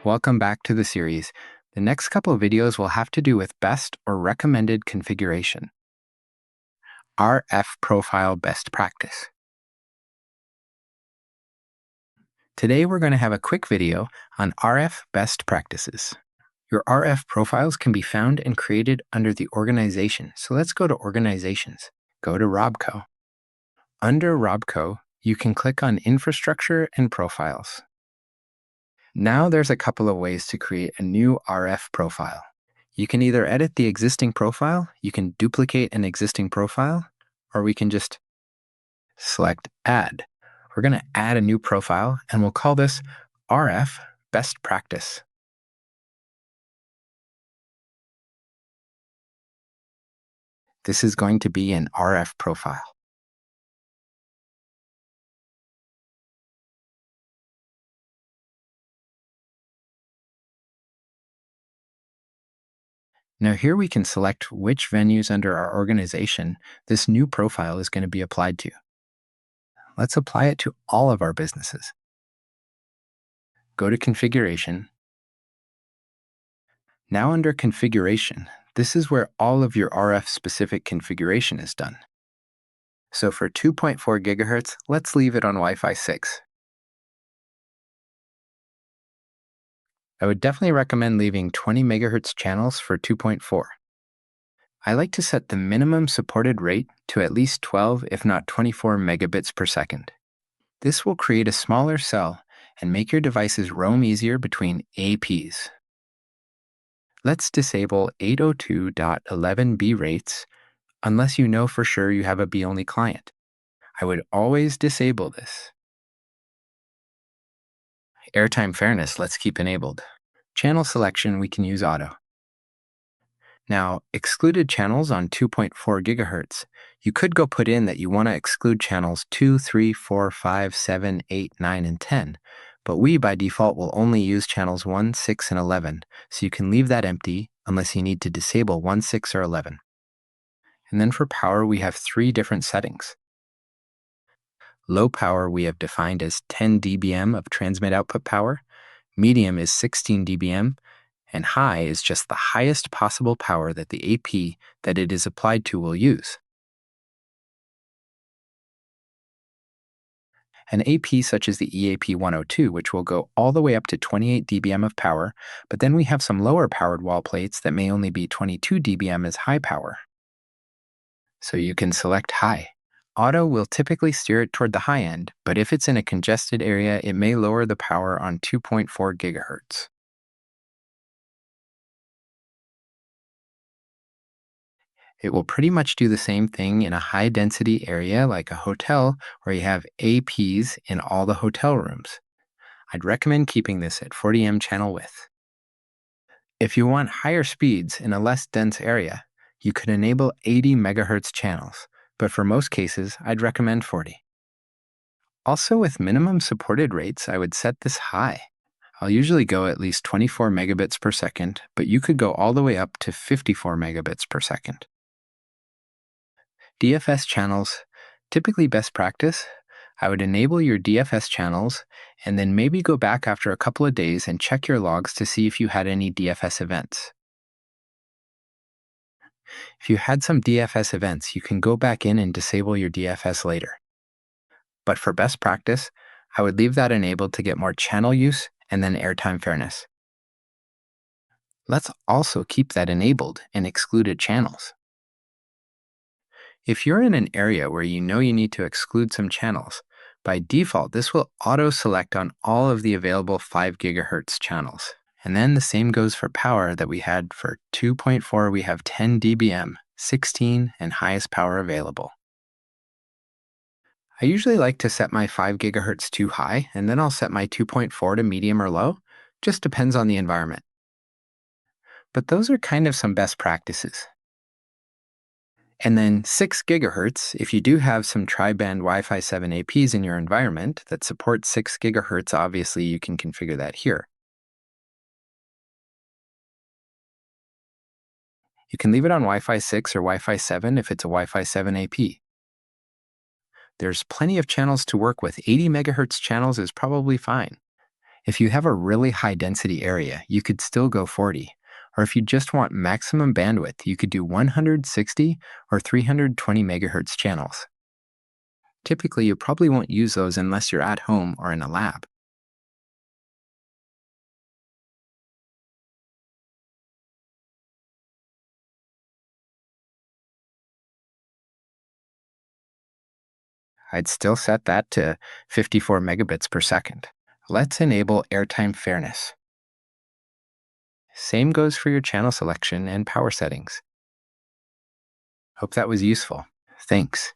Welcome back to the series. The next couple of videos will have to do with best or recommended configuration. RF profile best practice. Today we're going to have a quick video on RF best practices. Your RF profiles can be found and created under the organization. So let's go to organizations. Go to Robco. Under Robco, you can click on infrastructure and profiles. Now there's a couple of ways to create a new RF profile. You can either edit the existing profile, you can duplicate an existing profile, or we can just select Add. We're going to add a new profile, and we'll call this RF Best Practice. This is going to be an RF profile. Now here we can select which venues under our organization this new profile is going to be applied to. Let's apply it to all of our businesses. Go to Configuration. Now under Configuration, this is where all of your RF specific configuration is done. So for 2.4 gigahertz, let's leave it on Wi-Fi 6. I would definitely recommend leaving 20 megahertz channels for 2.4. I like to set the minimum supported rate to at least 12, if not 24 megabits per second. This will create a smaller cell and make your devices roam easier between APs. Let's disable 802.11b rates unless you know for sure you have a B-only client. I would always disable this. Airtime fairness, let's keep enabled. Channel selection, we can use auto. Now, excluded channels on 2.4 gigahertz, you could go put in that you want to exclude channels 2, 3, 4, 5, 7, 8, 9, and 10, but we by default will only use channels 1, 6, and 11, so you can leave that empty unless you need to disable 1, 6, or 11. And then for power, we have 3 different settings. Low power we have defined as 10 dBm of transmit output power, medium is 16 dBm, and high is just the highest possible power that the AP that it is applied to will use. An AP such as the EAP 102, which will go all the way up to 28 dBm of power, but then we have some lower powered wall plates that may only be 22 dBm as high power. So you can select high. Auto will typically steer it toward the high end, but if it's in a congested area, it may lower the power on 2.4 gigahertz. It will pretty much do the same thing in a high-density area like a hotel where you have APs in all the hotel rooms. I'd recommend keeping this at 40M channel width. If you want higher speeds in a less dense area, you could enable 80 megahertz channels, but for most cases, I'd recommend 40. Also, with minimum supported rates, I would set this high. I'll usually go at least 24 megabits per second, but you could go all the way up to 54 megabits per second. DFS channels, typically best practice, I would enable your DFS channels and then maybe go back after a couple of days and check your logs to see if you had any DFS events. If you had some DFS events, you can go back in and disable your DFS later. But for best practice, I would leave that enabled to get more channel use and then airtime fairness. Let's also keep that enabled in excluded channels. If you're in an area where you know you need to exclude some channels, by default, this will auto-select on all of the available 5 gigahertz channels. And then the same goes for power that we had for 2.4, we have 10 dBm, 16, and highest power available. I usually like to set my 5 gigahertz to high, and then I'll set my 2.4 to medium or low. Just depends on the environment. But those are kind of some best practices. And then 6 gigahertz, if you do have some tri-band Wi-Fi 7 APs in your environment that support 6 gigahertz, obviously you can configure that here. You can leave it on Wi-Fi 6 or Wi-Fi 7 if it's a Wi-Fi 7 AP. There's plenty of channels to work with. 80 megahertz channels is probably fine. If you have a really high density area, you could still go 40. Or if you just want maximum bandwidth, you could do 160 or 320 megahertz channels. Typically, you probably won't use those unless you're at home or in a lab. I'd still set that to 54 megabits per second. Let's enable airtime fairness. Same goes for your channel selection and power settings. Hope that was useful. Thanks.